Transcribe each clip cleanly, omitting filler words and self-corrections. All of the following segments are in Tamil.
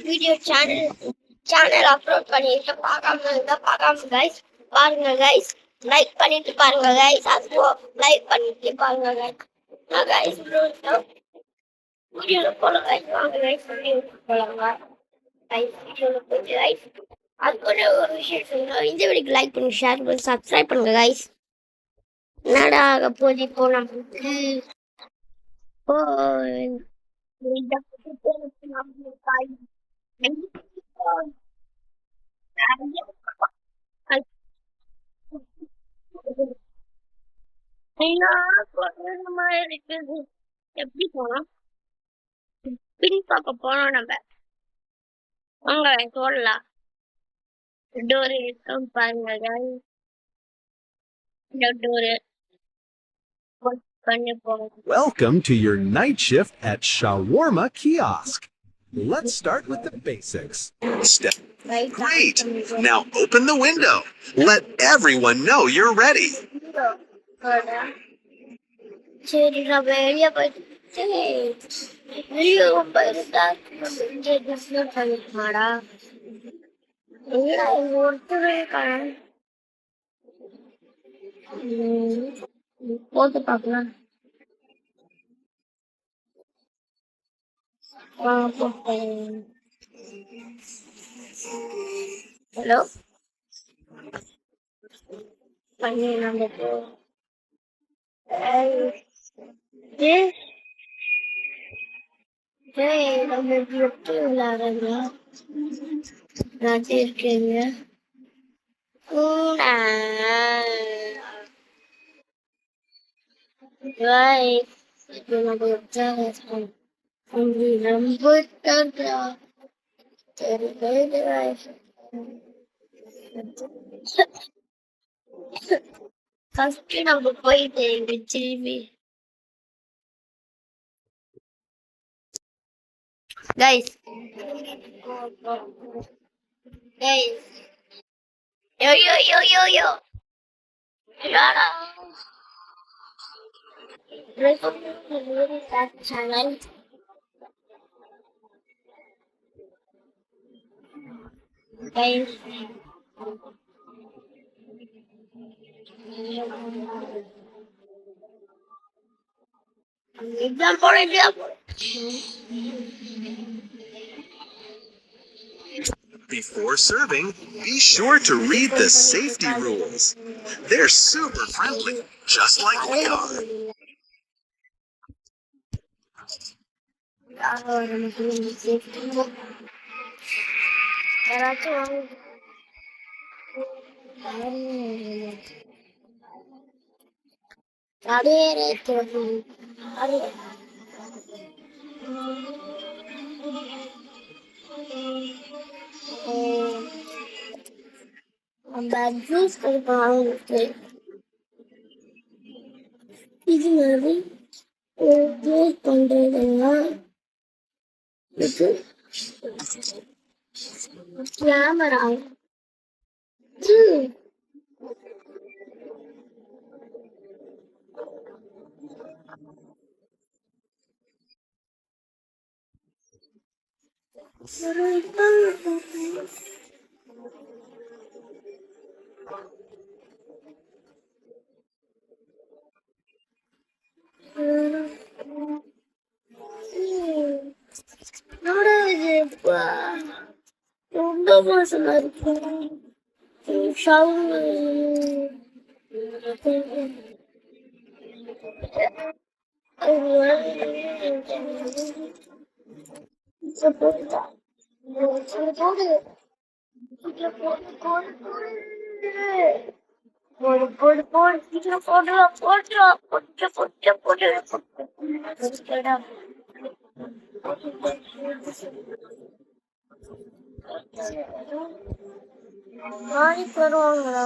வீடியோ சேனல் அப்லோட் பண்ணிட்டு பார்க்காம கைஸ் பாருங்க கைஸ். லைக் பண்ணிட்டு பாருங்க கைஸ். அதுவும் லைக் பண்ணிட்டு பாருங்க கைஸ். நான் கைஸ் வீடியோல போலாம் கைஸ். வாங்க கைஸ் வீடியோ போலாங்க கைஸ். வீடியோல போயிட்டு கைஸ் அது ஒரு விஷயம் சொல்லணும். இந்த வீடியோக்கு லைக் பண்ணி ஷேர் பண்ணி சப்ஸ்கிரைப் பண்ணுங்க கைஸ். என்னடா ஆக போகுது இப்போ நமக்கு ஓ இருக்குது. எப்படி போனோம் பின் பார்க்க போனோம் நம்ம. வாங்க சொல்லலாம். டோர் இருக்கும் பாருங்க. இந்த டோர் பண்ணி போவோம். Welcome to your night shift at Shawarma Kiosk. Let's start with the basics. Step. Great! Now open the window. Let everyone know you're ready. சரி நான் வெளியே போயிட்டு வெளியே போயிருந்தா பண்ணிருக்காடா. ஒருத்தரே போட்டு பார்க்கலாம். ஹலோ பண்ணி நம்ம நம்ம எப்படி விளையாடுங்க இருக்கீங்க. ஃபர்ஸ்ட் நம்ம போயிட்டு திரும்பி கைஸ் யோ சேனல் கைஸ். எக்ஸாம் போட Before serving, be sure to read the safety rules. They're super friendly, just like we are. Juice கொடுப்பாங்க. இது மாதிரி ஜூஸ் பண்றதெல்லாம் இது கேமரா ரொம்ப மோசமா இருக்கு. போடு சீக்கிரம் போட்டு நாளைக்கு வருவாங்களா?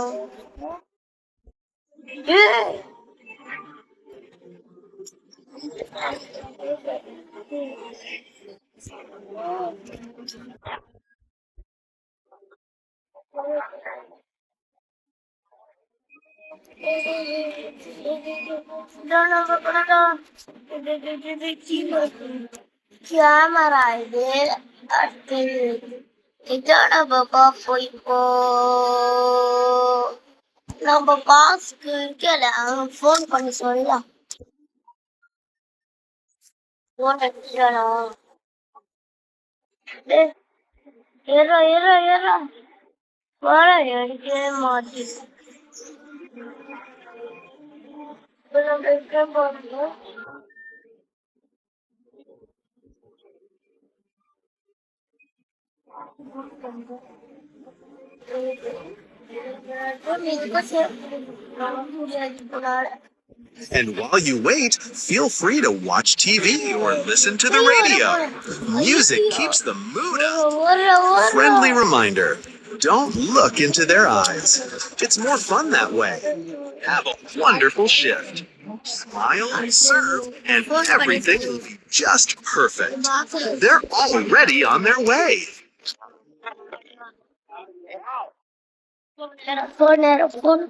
கேமரா இது அடுத்தது இதான பாப்பா போய் இப்போ நம்ம பாஸ்க்கு இருக்கல அவன் ஃபோன் பண்ணி சொல்லலாம். ஃபோன் அடிச்சானா ஏறா ஏறா ஏறா வாழ அடிக்கவே மாட்டேன். இப்போ நம்ம எங்க போறோம்? And while you wait, feel free to watch TV or listen to the radio. Music keeps the mood up. Friendly reminder, don't look into their eyes. It's more fun that way. Have a wonderful shift. Smile, serve, and everything will be just perfect. They're already on their way. Phone.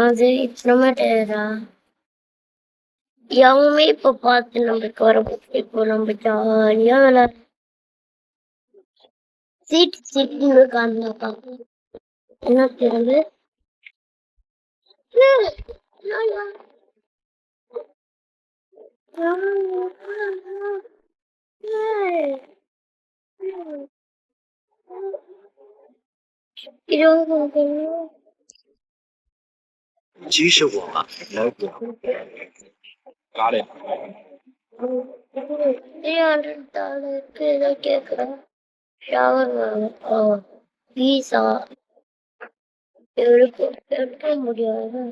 அது இப்பமாட்டேரா எவனுமே இப்ப பார்த்து நம்மளுக்கு வர இப்போ நம்ம ஜாலியா விளையாட சீட்டு உட்காந்துருக்கா என்ன தெரியுது Got it. $300 ஏதோ கேக்குறேன் ஷவர் பீஸா எடுக்க முடியாது.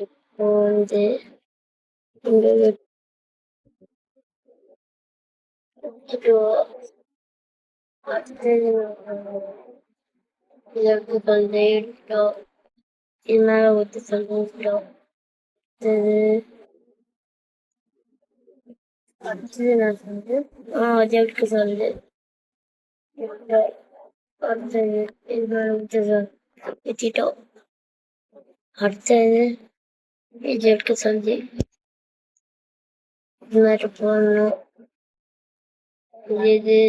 இப்போ வந்து இந்த இதற்கு சொல்ல எடுத்தோம் இது மேல ஊற்றி சொல்லிட்டோம். அடுத்தது நான் வந்து ஜெப்க்கு சொல்லு அடுத்தது இது மேல ஊற்றி வச்சிட்டோம். அடுத்தது ஜெப்க்கு சொல்லி இது மாதிரி போடணும். இது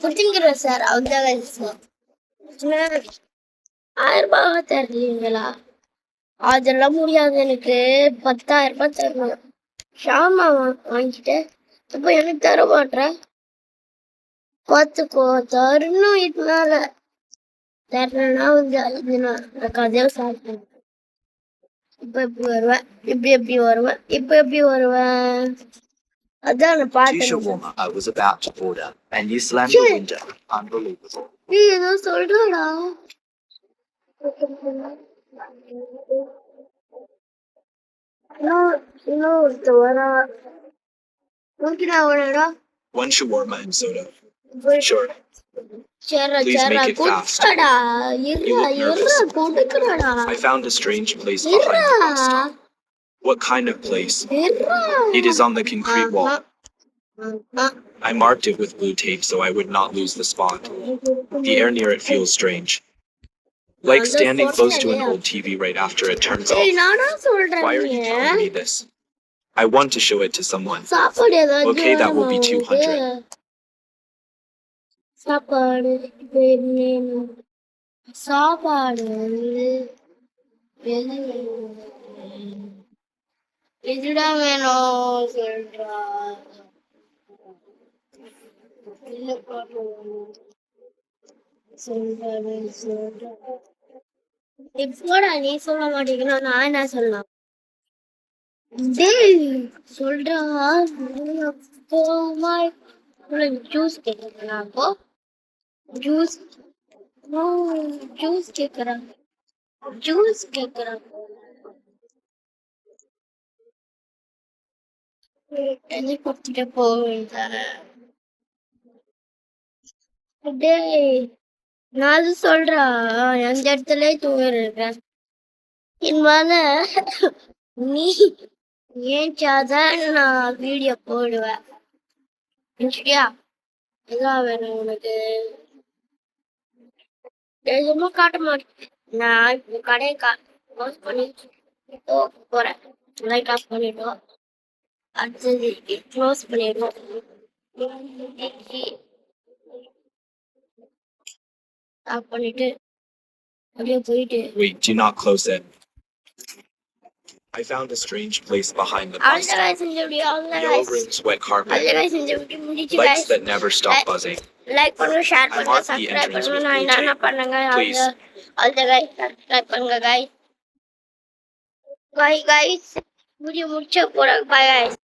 புரிஞ்சுக்கிறேன் சார். அவ்வளோதான் சார். 1000 ரூபாய் தருவீங்களா? அதெல்லாம் முடியாது, எனக்கு 10,000 ரூபாய் தரணும். ஷாமா வாங்கிட்டு இப்போ எனக்கு தர மாட்டேன். பார்த்துக்கோ தரணும். இது மேல தரணும்னா வந்து இது நான் கதையை சாப்பிட்டேன். இப்போ எப்படி வருவேன்? எப்படி வருவேன்? இப்போ எப்படி வருவேன்? அதான் நான் பார்த்தேன். Shawarma I was about to order, and you slammed the window. Unbelievable. நீ ஏதோ சொல்றடா. இன்னும் ஒருத்த வரா. நோக்கி நான் வரடா. One shawarma and soda. Sure. Sara Please Sara make it fast. குடுடா. You look nervous. கொடுக்கறடா. I found a strange place behind the bus stop. What kind of place? It is on the concrete wall. I marked it with blue tape so I would not lose the spot. The air near it feels strange. Like standing close to an old TV right after it turns off. Why are you telling me this? I want to show it to someone. Okay, that will be 200. சாப்பாடு சாப்பாடு எதுடா வேணும் சொல்றா. எப்போடா நீ சொல்ல மாட்டேங்கிறா, நான் என்ன சொல்லலாம்? டேய் சொல்றா. ஜூஸ் கேட்கறா. அப்போ ஜூஸ் ஜூஸ் கேக்குறாங்க ஜூஸ் கேக்குறாங்க எது கொடுத்துட்டு போவேன் டேய் நான் அது சொல்றா எந்த இடத்துல தூங்கிருக்கேன் என் மேல நீ ஏன்ச்சாதான் நான் வீடியோ போடுவேன் சரியா எல்லாம் வேணும் உனக்கு எதுவுமே காட்ட மாட்டேன் நான் இப்போ கடையை க்ளோஸ் பண்ணி போறேன் லைட் ஆஃப் பண்ணிட்டோம் அடுத்தது க்ளோஸ் பண்ணிடுவோம் ஆஃப் பண்ணிட்டு அப்படியே போயிட்டு Wait, do not close it. I found a strange place behind the bus. அவ்வளோதான் செஞ்ச முடியும் Yellow அவ்வளோதான் rooms, wet carpet, அவ்வளோதான் செஞ்ச முடியும் முடிச்சு lights that never stop buzzing. Like பண்ணுங்க ஷேர் I பண்ணுங்க marked the சப்ஸ்கிரைப் entrance பண்ணுங்க with நான் blue என்னென்ன tape. பண்ணுங்க Please. அந்த கைஸ் சப்ஸ்கிரைப் பண்ணுங்க கைஸ் வீடியோ முடிச்ச போறாங்க பாய் கைஸ்